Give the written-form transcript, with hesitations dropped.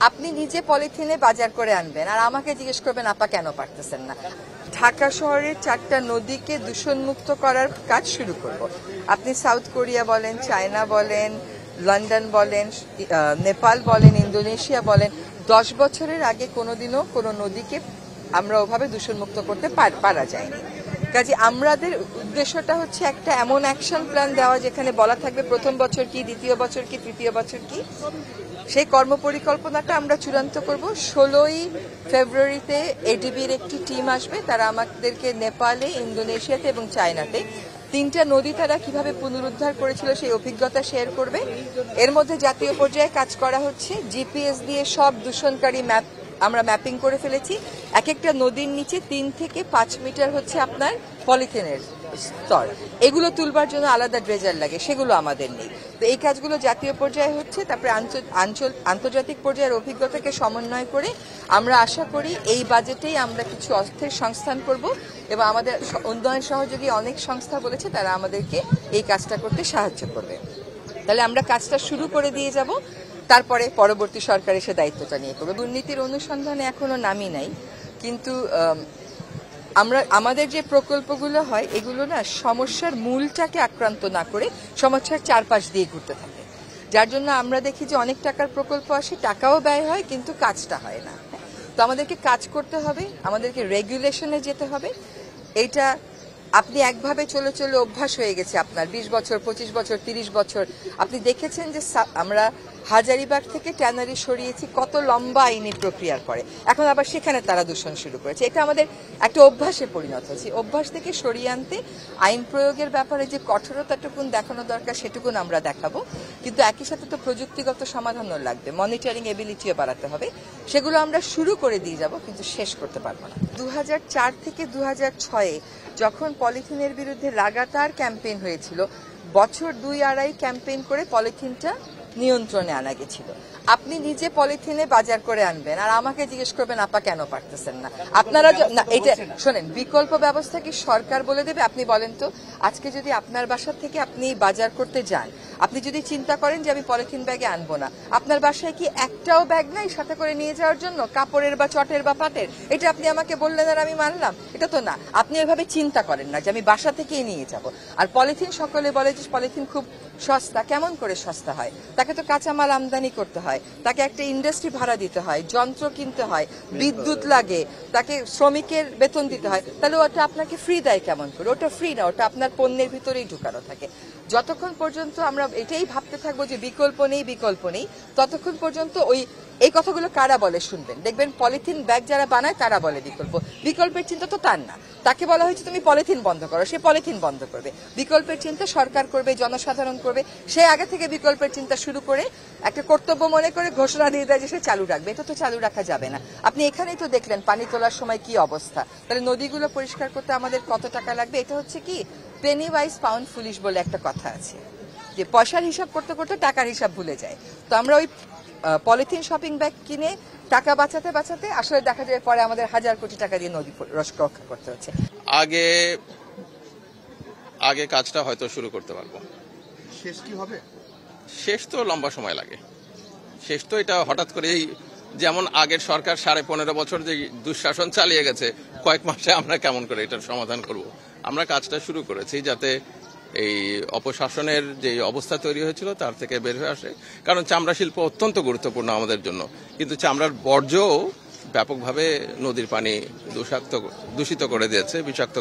আপনি নিজে পলিথিনে বাজার করে আনবেন আর আমাকে জিজ্ঞেস করবেন আপা কেন পারতেছেন না। ঢাকা শহরের 4টা নদীকে দূষণমুক্ত করার কাজ শুরু করব। আপনি সাউথ কোরিয়া বলেন, চায়না বলেন, লন্ডন বলেন, নেপাল বলেন, ইন্দোনেশিয়া বলেন, 10 বছরের আগে কোনোদিনও কোনো নদীকে আমরা ওভাবে দূষণমুক্ত করতে পারা যায়নি। কাজে আমাদের উদ্দেশ্যটা হচ্ছে একটা এমন অ্যাকশন প্ল্যান দেওয়া যেখানে বলা থাকবে প্রথম বছর কি, দ্বিতীয় বছর কি, তৃতীয় বছর কি। সেই কর্মপরিকল্পনাটা আমরা চূড়ান্ত করব। 16ই ফেব্রুয়ারিতে এডিবির একটি টিম আসবে, তারা আমাদেরকে নেপালে, ইন্দোনেশিয়াতে এবং চায়নাতে 3টা নদী তারা কিভাবে পুনরুদ্ধার করেছিল সেই অভিজ্ঞতা শেয়ার করবে। এর মধ্যে জাতীয় পর্যায়ে কাজ করা হচ্ছে, জিপিএস দিয়ে সব দূষণকারী আমরা ম্যাপিং করে ফেলেছি। এক একটা নদীর নিচে 3 থেকে 5 মিটার হচ্ছে আপনার পলিথিনের স্তর, এগুলো তুলবার জন্য আলাদা ড্রেজার লাগে, সেগুলো আমাদের নেই। তো এই কাজগুলো জাতীয় পর্যায়ে হচ্ছে, তারপরে আন্তর্জাতিক পর্যায়ের অভিজ্ঞতাকে সমন্বয় করে আমরা আশা করি এই বাজেটেই আমরা কিছু অর্থের সংস্থান করব এবং আমাদের উন্নয়ন সহযোগী অনেক সংস্থা বলেছে তারা আমাদেরকে এই কাজটা করতে সাহায্য করবে। তাহলে আমরা কাজটা শুরু করে দিয়ে যাব, তারপরে পরবর্তী সরকার এসে দায়িত্বটা নিয়ে করবে। দুর্নীতির অনুসন্ধানে এখনো নামই নাই, কিন্তু আমাদের যে প্রকল্পগুলো হয় এগুলো না সমস্যার মূলটাকে আক্রান্ত না করে সমস্যার চারপাশ দিয়ে ঘুরতে থাকে, যার জন্য আমরা দেখি যে অনেক টাকার প্রকল্প আসে, টাকাও ব্যয় হয় কিন্তু কাজটা হয় না। তো আমাদেরকে কাজ করতে হবে, আমাদেরকে রেগুলেশনে যেতে হবে। এইটা আপনি একভাবে চলে চলে অভ্যাস হয়ে গেছে আপনার 20 বছর, 25 বছর, 30 বছর। আপনি দেখেছেন যে আমরা হাজারিবাগ থেকে ট্যানারি সরিয়েছি কত লম্বা আইনি প্রক্রিয়ার পরে, এখন আবার সেখানে তারা দূষণ শুরু করেছে। এটা আমাদের একটা অভ্যাসে পরিণত হয়েছে। অভ্যাস থেকে সরিয়ে আনতে আইন প্রয়োগের ব্যাপারে যে কঠোরতাটুকুন দেখানো দরকার সেটুকুন আমরা দেখাবো, কিন্তু একই সাথে তো প্রযুক্তিগত সমাধানও লাগবে, মনিটরিং এবিলিটিও বাড়াতে হবে। সেগুলো আমরা শুরু করে দিয়ে যাব কিন্তু শেষ করতে পারবো না। 2004 থেকে 2006 যখন পলিথিনের বিরুদ্ধে লাগাতার ক্যাম্পেইন হয়েছিল, বছর 2-2.5 ক্যাম্পেইন করে পলিথিনটা নিয়ন্ত্রণে আনা গেছিল। আপনি নিজে পলিথিনে বাজার করে আনবেন আর আমাকে জিজ্ঞেস করবেন আপা কেন পারতেছেন না। আপনারা না, এটা শোনেন, বিকল্প ব্যবস্থা কি সরকার বলে দেবে? আপনি বলেন তো, আজকে যদি আপনার বাসা থেকে আপনি বাজার করতে যান, আপনি যদি চিন্তা করেন যে আমি পলিথিন ব্যাগে আনবো না, আপনার বাসায় কি একটাও ব্যাগ নাই সাথে করে নিয়ে যাওয়ার জন্য, কাপড়ের বা চটের বা পাটের? এটা আপনি আমাকে বললেন আর আমি মানলাম? এটা তো না। আপনি এভাবে চিন্তা করেন না যে আমি বাসা থেকেই নিয়ে যাব। আর পলিথিন, সকলে বলে যে পলিথিন খুব সস্তা। কেমন করে সস্তা হয়? তাকে তো কাঁচামাল আমদানি করতে হয়, তাকে একটা ইন্ডাস্ট্রি ভাড়া দিতে হয়, যন্ত্র কিনতে হয়, বিদ্যুৎ লাগে, তাকে শ্রমিকের বেতন দিতে হয়। তাহলে ওটা আপনাকে ফ্রি দেয় কেমন করে? ওটা ফ্রি না, ওটা আপনার পণ্যের ভিতরেই ঢুকানো থাকে। যতক্ষণ পর্যন্ত আমরা এটাই ভাবতে থাকবো যে বিকল্প নেই, ততক্ষণ পর্যন্ত এই কথাগুলো কারা বলে শুনবেন। দেখবেন পলিথিন ব্যাগ যারা বানায় তারা বলে বিকল্পের চিন্তা তো তার না। তাকে বলা হয়েছে তুমি পলিথিন বন্ধ করো, সে পলিথিন বন্ধ করবে। বিকল্পের চিন্তা সরকার করবে, জনসাধারণ করবে। সে আগে থেকে বিকল্পের চিন্তা শুরু করে একটা কর্তব্য মনে করে ঘোষণা দিয়ে দেয় যে সে চালু রাখবে। এটা তো চালু রাখা যাবে না। আপনি এখানেই তো দেখলেন পানি তোলার সময় কি অবস্থা। তাহলে নদীগুলো পরিষ্কার করতে আমাদের কত টাকা লাগবে? এটা হচ্ছে কি পেনি ওয়াইজ পাউন্ড ফুলিশ বলে একটা কথা আছে, যে পয়সার হিসাব করতে করতে টাকার হিসাব ভুলে যায়। তো আমরা ওই পলিথিন শপিং ব্যাগ কিনে টাকা বাঁচাতে বাঁচাতে আসলে দেখা যায় পরে আমাদের 1000 কোটি টাকা দিয়ে নদী রক্ষা করতে হচ্ছে। আগে কাজটা হয়তো শুরু করতে পারবো। শেষ কি হবে? শেষ তো লম্বা সময় লাগে। শেষ তো এটা হঠাৎ করেই, যেমন আগের সরকার 15.5 বছর যে দুঃশাসন চালিয়ে গেছে, কয়েক মাসে আমরা কেমন করে এটার সমাধান করব? আমরা কাজটা শুরু করেছি যাতে এই অপশাসনের যে অবস্থা তৈরি হয়েছিল তার থেকে বের হয়ে আসে। কারণ চামড়া শিল্প অত্যন্ত গুরুত্বপূর্ণ আমাদের জন্য, কিন্তু চামড়ার বর্জ্যও ব্যাপকভাবে নদীর পানি দূষিত করে দিয়েছে, বিষাক্ত